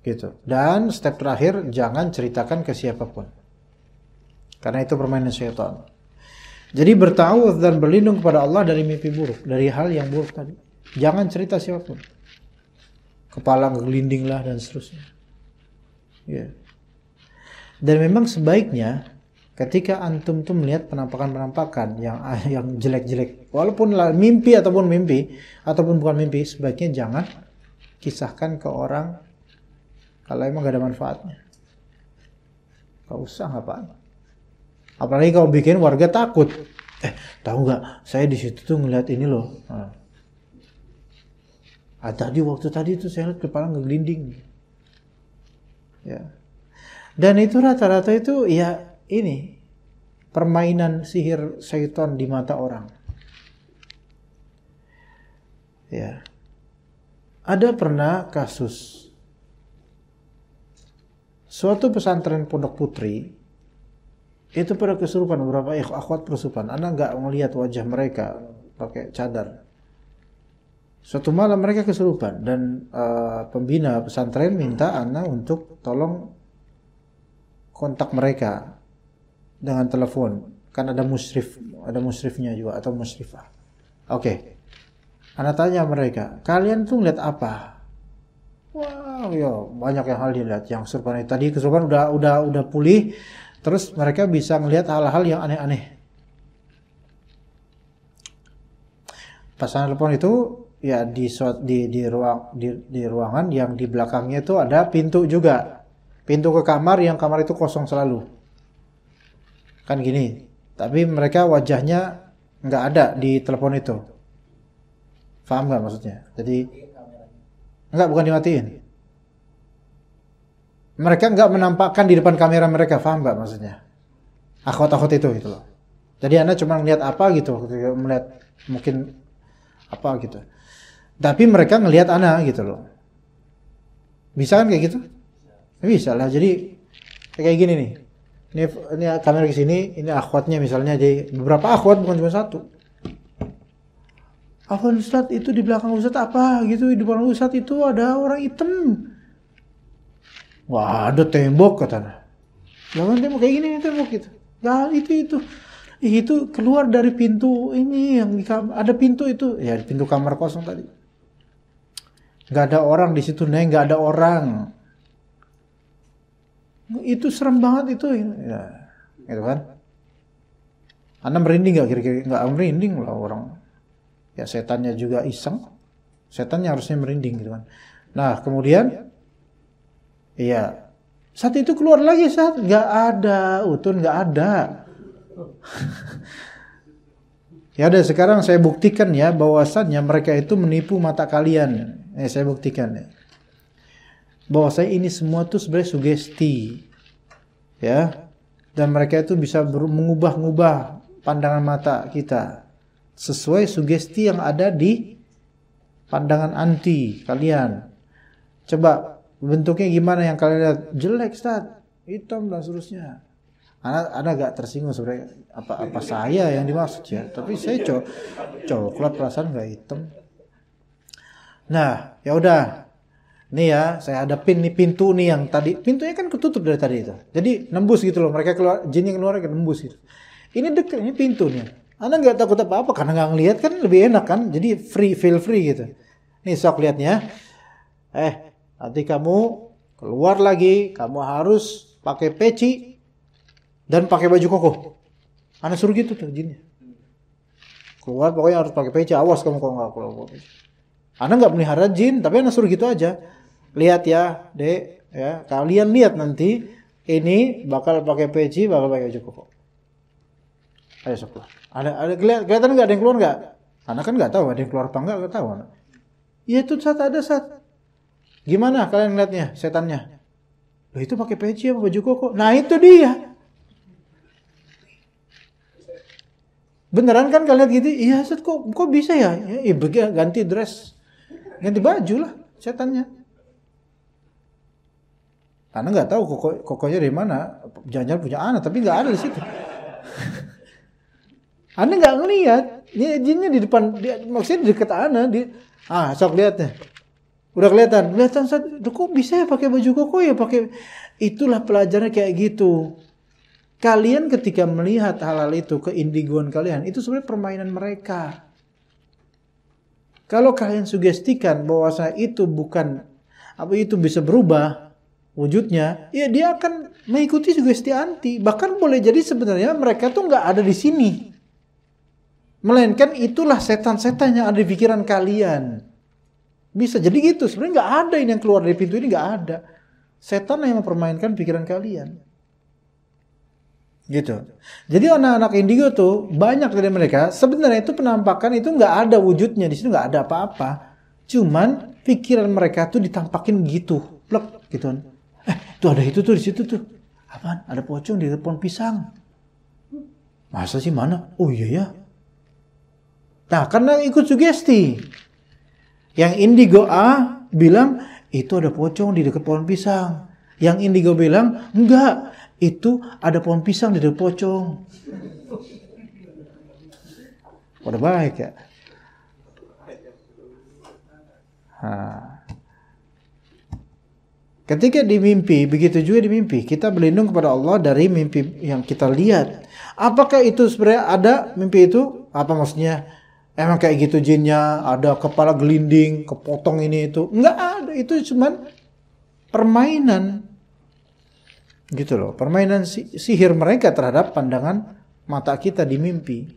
Gitu. Dan step terakhir, jangan ceritakan ke siapapun. Karena itu permainan syaitan. Jadi bertawudz dan berlindung kepada Allah dari mimpi buruk, dari hal yang buruk tadi. Jangan cerita siapapun. Kepala ngelinding lah dan seterusnya. Ya. Dan memang sebaiknya ketika antum tuh melihat penampakan-penampakan yang jelek-jelek, walaupun mimpi ataupun bukan mimpi, sebaiknya jangan kisahkan ke orang kalau emang gak ada manfaatnya. Gak usah ngapain. Apalagi kalau bikin warga takut. Tahu nggak? Saya di situ tuh ngeliat ini loh. Tadi waktu tadi tuh saya lihat kepala ngeglinding. Ya. Dan itu rata-rata itu ya ini permainan sihir syaitan di mata orang. Ya. Ada pernah kasus suatu pesantren Pondok Putri itu pada kesurupan, beberapa akhwat kesurupan. Ana nggak melihat wajah mereka pakai cadar. Suatu malam mereka kesurupan dan pembina pesantren minta ana untuk tolong kontak mereka dengan telepon. Kan ada musyrifnya juga atau musyrifah. Oke. Ana tanya mereka, kalian tuh lihat apa? Wow, ya banyak yang hal dilihat. Yang kesurupan tadi kesurupan udah pulih. Terus mereka bisa melihat hal-hal yang aneh-aneh. Pasangan telepon itu ya di ruangan yang di belakangnya itu ada pintu juga. pintu ke kamar, yang kamar itu kosong selalu. Kan gini. Tapi mereka wajahnya nggak ada di telepon itu. Paham nggak maksudnya? Jadi nggak, bukan dimatiin. Mereka nggak menampakkan di depan kamera mereka, paham nggak maksudnya? Akhwat-akhwat itu gitu loh. Jadi Anda cuma melihat apa gitu, melihat mungkin apa gitu. Tapi mereka ngelihat Anda gitu loh. Bisa kan kayak gitu? Bisa lah. Jadi kayak gini nih. Ini kamera ke sini, ini akhwatnya misalnya, jadi beberapa akhwat, bukan cuma satu. Afwan Ustaz, itu di belakang Ustaz apa gitu, di belakang Ustaz itu ada orang hitam. Wah, ada tembok katanya. Jangan tembok kayak gini, tembok gitu. Nah, itu keluar dari pintu ini yang ada pintu itu, ya pintu kamar kosong tadi. Nggak ada orang di situ, Neng, nggak ada orang. Itu serem banget itu, ya, gitu kan? Anda merinding nggak kira-kira? Nggak merinding lah orang. Ya setannya juga iseng, setannya harusnya merinding gitu kan. Nah kemudian, iya, saat itu keluar lagi, saat nggak ada, Utun nggak ada. Ya udah, sekarang saya buktikan ya bahwasannya mereka itu menipu mata kalian. Saya buktikan ya. Bahwa saya ini semua tuh sebenarnya sugesti, ya, dan mereka itu bisa mengubah-ubah pandangan mata kita sesuai sugesti yang ada di pandangan anti kalian. Coba bentuknya gimana yang kalian lihat, jelek Ustaz, hitam dan seterusnya. Ana gak tersinggung sebenarnya apa saya yang dimaksud ya, tapi saya coklat perasaan gak hitam. Nah, ya udah. Nih ya, saya hadapin nih pintu nih yang tadi. Pintunya kan ketutup dari tadi itu. Jadi nembus gitu loh. Mereka keluar, jin yang keluar kan nembus gitu. Ini dekat, ini pintunya. Anda nggak takut apa-apa karena nggak ngelihat kan lebih enak kan. Jadi feel free gitu. Nih sok lihatnya. Nanti kamu keluar lagi, kamu harus pakai peci dan pakai baju koko. Anda suruh gitu tuh jinnya. Keluar pokoknya harus pakai peci. Awas kamu kalau nggak keluar. Anda nggak melihara jin, tapi Anda suruh gitu aja. Lihat ya, Dek, ya. Kalian lihat nanti ini bakal pakai peci, bakal pakai baju koko. Ayo sok keluar. Ada kelihatan nggak ada yang keluar nggak? Anda kan nggak tahu ada yang keluar apa nggak tahu. Ya itu saat ada saat. Gimana kalian lihatnya setannya? Loh itu pakai peci apa baju koko? Nah itu dia. Beneran kan kalian gitu? Iya, Ustaz, kok bisa ya? Ya ganti dress. Ganti baju lah setannya. Karena nggak tahu kokonya dari mana. Jangan-jangan punya anak, tapi nggak ada di situ. Anda nggak ngelihat. Ini jinnya di depan, maksudnya di dekat Anda. Sok lihat deh. Udah kelihatan. Kok bisa ya pakai baju koko ya? Itulah pelajarannya kayak gitu. Kalian ketika melihat hal-hal itu, keindigoan kalian, itu sebenarnya permainan mereka. Kalau kalian sugestikan bahwa itu bukan, itu bisa berubah wujudnya, ya dia akan mengikuti sugesti anti. Bahkan boleh jadi sebenarnya mereka tuh nggak ada di sini. Melainkan itulah setan-setan yang ada di pikiran kalian. Bisa jadi gitu. Sebenarnya nggak ada ini yang keluar dari pintu ini, nggak ada. Setan yang mempermainkan pikiran kalian. Gitu. Jadi anak-anak indigo tuh banyak dari mereka sebenarnya itu penampakan itu nggak ada wujudnya, di situ nggak ada apa-apa. Cuman pikiran mereka tuh ditampakin gitu, plek gitu. Tuh ada itu tuh di situ tuh. Apaan? Ada pocong di pohon pisang. Masa sih mana? Oh iya ya. Nah, karena ikut sugesti. Yang indigo A bilang itu ada pocong di dekat pohon pisang. Yang indigo bilang enggak. Itu ada pohon pisang di dekat pocong. Udah baik ya. Ketika di mimpi, begitu juga di mimpi. Kita berlindung kepada Allah dari mimpi yang kita lihat. Apakah itu sebenarnya ada mimpi itu? Apa maksudnya? Emang kayak gitu jinnya, ada kepala gelinding, kepotong ini itu. Enggak ada, itu cuman permainan. Gitu loh, permainan sihir mereka terhadap pandangan mata kita di mimpi.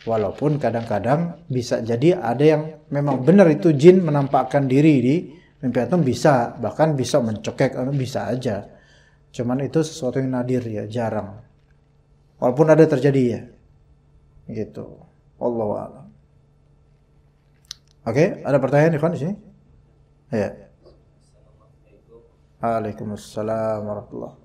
Walaupun kadang-kadang bisa jadi ada yang memang benar itu jin menampakkan diri di Mimpi antum bisa, bahkan bisa mencekik, bisa aja. Cuman itu sesuatu yang nadir ya, jarang. Walaupun ada terjadi ya. Gitu. Wallahu a'lam. Oke, ada pertanyaan Ikhwan di sini? Ya. Waalaikumsalam warahmatullahi.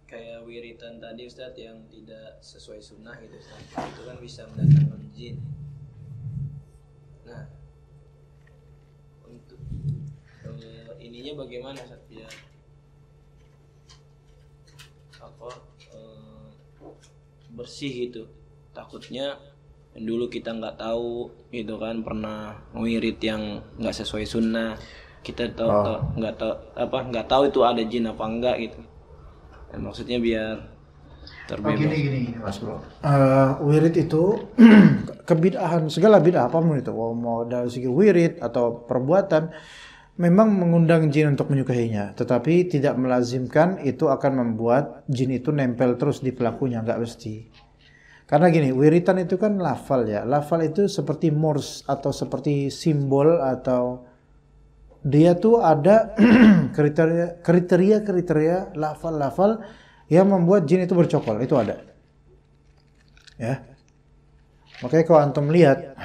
Kayak wiritan tadi Ustaz yang tidak sesuai sunnah gitu Ustaz, itu kan bisa mendatangkan jin. Nah, untuk ininya bagaimana Ustaz ya? Bersih gitu. Takutnya dulu kita nggak tahu gitu kan, pernah wirid yang nggak sesuai sunnah, kita nggak tahu itu ada jin apa enggak gitu. Dan maksudnya biar terbebas. Gini Mas Bro. Wirid itu kebid'ahan, segala bid'ah apapun itu, mau dari segi wirid atau perbuatan, memang mengundang jin untuk menyukainya, tetapi tidak melazimkan itu akan membuat jin itu nempel terus di pelakunya, nggak mesti. Karena gini, wiritan itu kan lafal ya. Lafal itu seperti Morse atau seperti simbol, atau dia tuh ada kriteria lafal-lafal yang membuat jin itu bercokol, itu ada. Ya. Makanya kalau antum lihat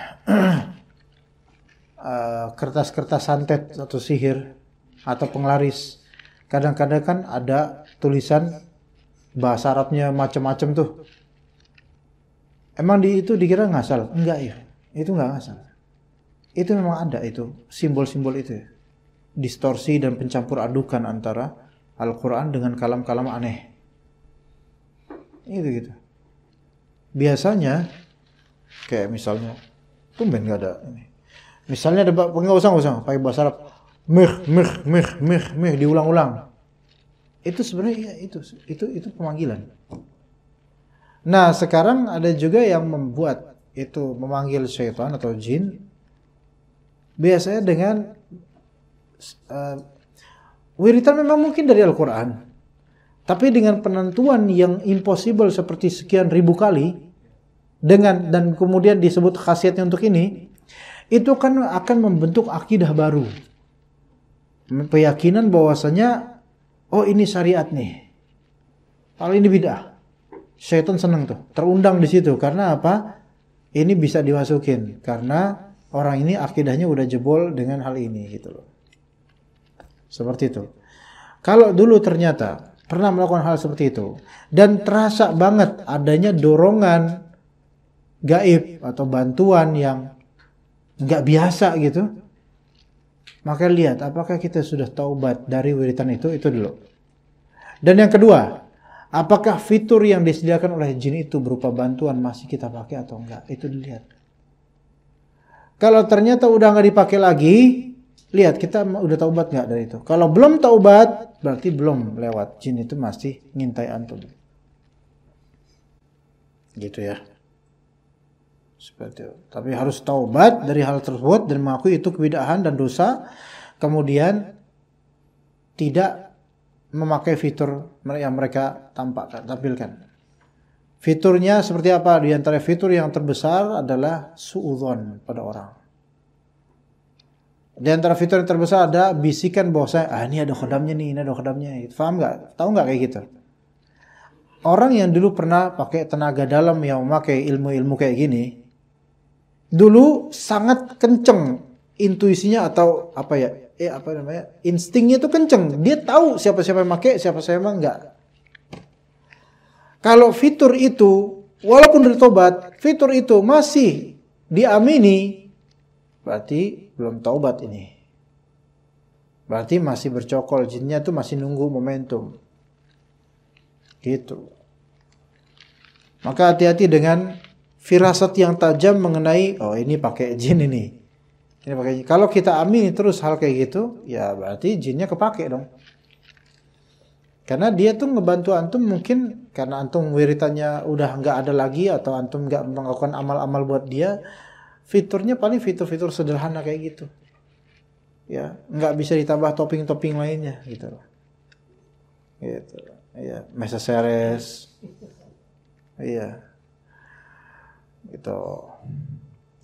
kertas-kertas santet atau sihir atau penglaris, kadang-kadang kan ada tulisan bahasa Arabnya macam-macam tuh. Emang itu dikira ngasal? Enggak ya, itu enggak ngasal. Itu memang ada itu, simbol-simbol itu ya. Distorsi dan pencampur adukan antara Al-Quran dengan kalam-kalam aneh. Itu gitu. Biasanya, kayak misalnya, tumben nggak ada ini. Misalnya ada nggak usah pakai bahasa Arab, mih diulang-ulang. Itu sebenarnya itu pemanggilan. Nah, sekarang ada juga yang membuat itu memanggil syaitan atau jin, biasanya dengan wiritan memang mungkin dari Al-Quran, tapi dengan penentuan yang impossible seperti sekian ribu kali, dan kemudian disebut khasiatnya untuk ini, itu kan akan membentuk akidah baru, keyakinan bahwasanya oh ini syariat nih, kalau ini bid'ah. Syaitan senang tuh, terundang di situ. Karena apa? Ini bisa dimasukin karena orang ini akidahnya udah jebol dengan hal ini gitu loh. Seperti itu. Kalau dulu ternyata pernah melakukan hal seperti itu dan terasa banget adanya dorongan gaib atau bantuan yang nggak biasa gitu, maka lihat apakah kita sudah taubat dari wiritan itu dulu. Dan yang kedua, apakah fitur yang disediakan oleh jin itu berupa bantuan masih kita pakai atau enggak? Itu dilihat. Kalau ternyata udah nggak dipakai lagi, lihat kita udah taubat nggak dari itu. Kalau belum taubat, berarti belum lewat. Jin itu masih ngintai antum. Gitu ya. Seperti itu. Tapi harus taubat dari hal tersebut dan mengakui itu kebid'ahan dan dosa. Kemudian tidak memakai fitur yang mereka tampilkan. Fiturnya seperti apa? Di antara fitur yang terbesar adalah suudzon pada orang. Di antara fitur yang terbesar ada bisikan bahwa ini ada khodamnya nih, ini ada khodamnya. Paham nggak? Tahu nggak kayak gitu? Orang yang dulu pernah pakai tenaga dalam yang memakai ilmu-ilmu kayak gini, dulu sangat kenceng intuisinya atau instingnya itu kenceng. Dia tahu siapa-siapa yang pakai, siapa-siapa yang enggak. Kalau fitur itu walaupun bertobat, fitur itu masih diamini, berarti belum taubat ini. Berarti masih bercokol, jinnya itu masih nunggu momentum. Gitu. Maka hati-hati dengan firasat yang tajam mengenai ini pakai jin ini. Kalau kita amini terus hal kayak gitu, ya berarti jinnya kepake dong. Karena dia tuh ngebantu antum mungkin karena antum wiritannya udah nggak ada lagi atau antum nggak melakukan amal-amal buat dia, fiturnya paling fitur-fitur sederhana kayak gitu. Ya, nggak bisa ditambah topping-topping lainnya gitu. Gitu. Iya, Mesa Ceres. Iya. Gitu.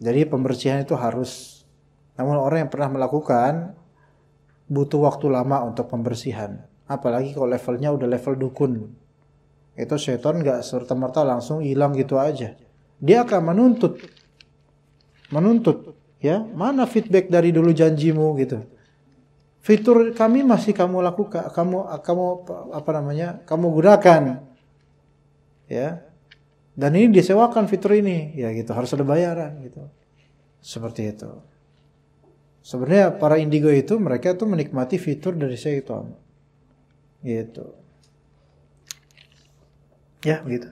Jadi pembersihan itu harus Namun orang yang pernah melakukan butuh waktu lama untuk pembersihan. Apalagi kalau levelnya udah level dukun. Itu setan nggak serta-merta langsung hilang gitu aja. Dia akan menuntut, ya, mana feedback dari dulu janjimu gitu. Fitur kami masih kamu lakukan, kamu gunakan, ya. Dan ini disewakan fitur ini, ya gitu, harus ada bayaran gitu. Seperti itu. Sebenarnya para indigo itu mereka tuh menikmati fitur dari syaitan. Gitu. Ya, begitu.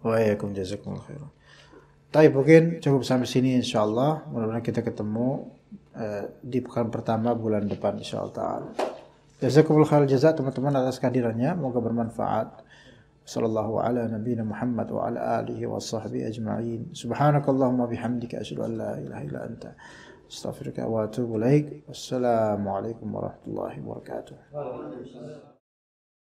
Waalaikumsalam jazakumullah khairan. Tapi mungkin cukup sampai sini insyaallah. Mudah-mudahan kita ketemu di pekan pertama bulan depan insyaallah. Jazakumullah khairan jazak teman-teman atas kehadirannya. Semoga bermanfaat. Sallallahu ala nabiyina Muhammad wa ala alihi wa sahbihi ajma'in. Subhanakallahumma bihamdika asyhadu an la ilaha illa anta astaghfiruka wa atubu ilaik. Wassalamu alaikum warahmatullahi wabarakatuh.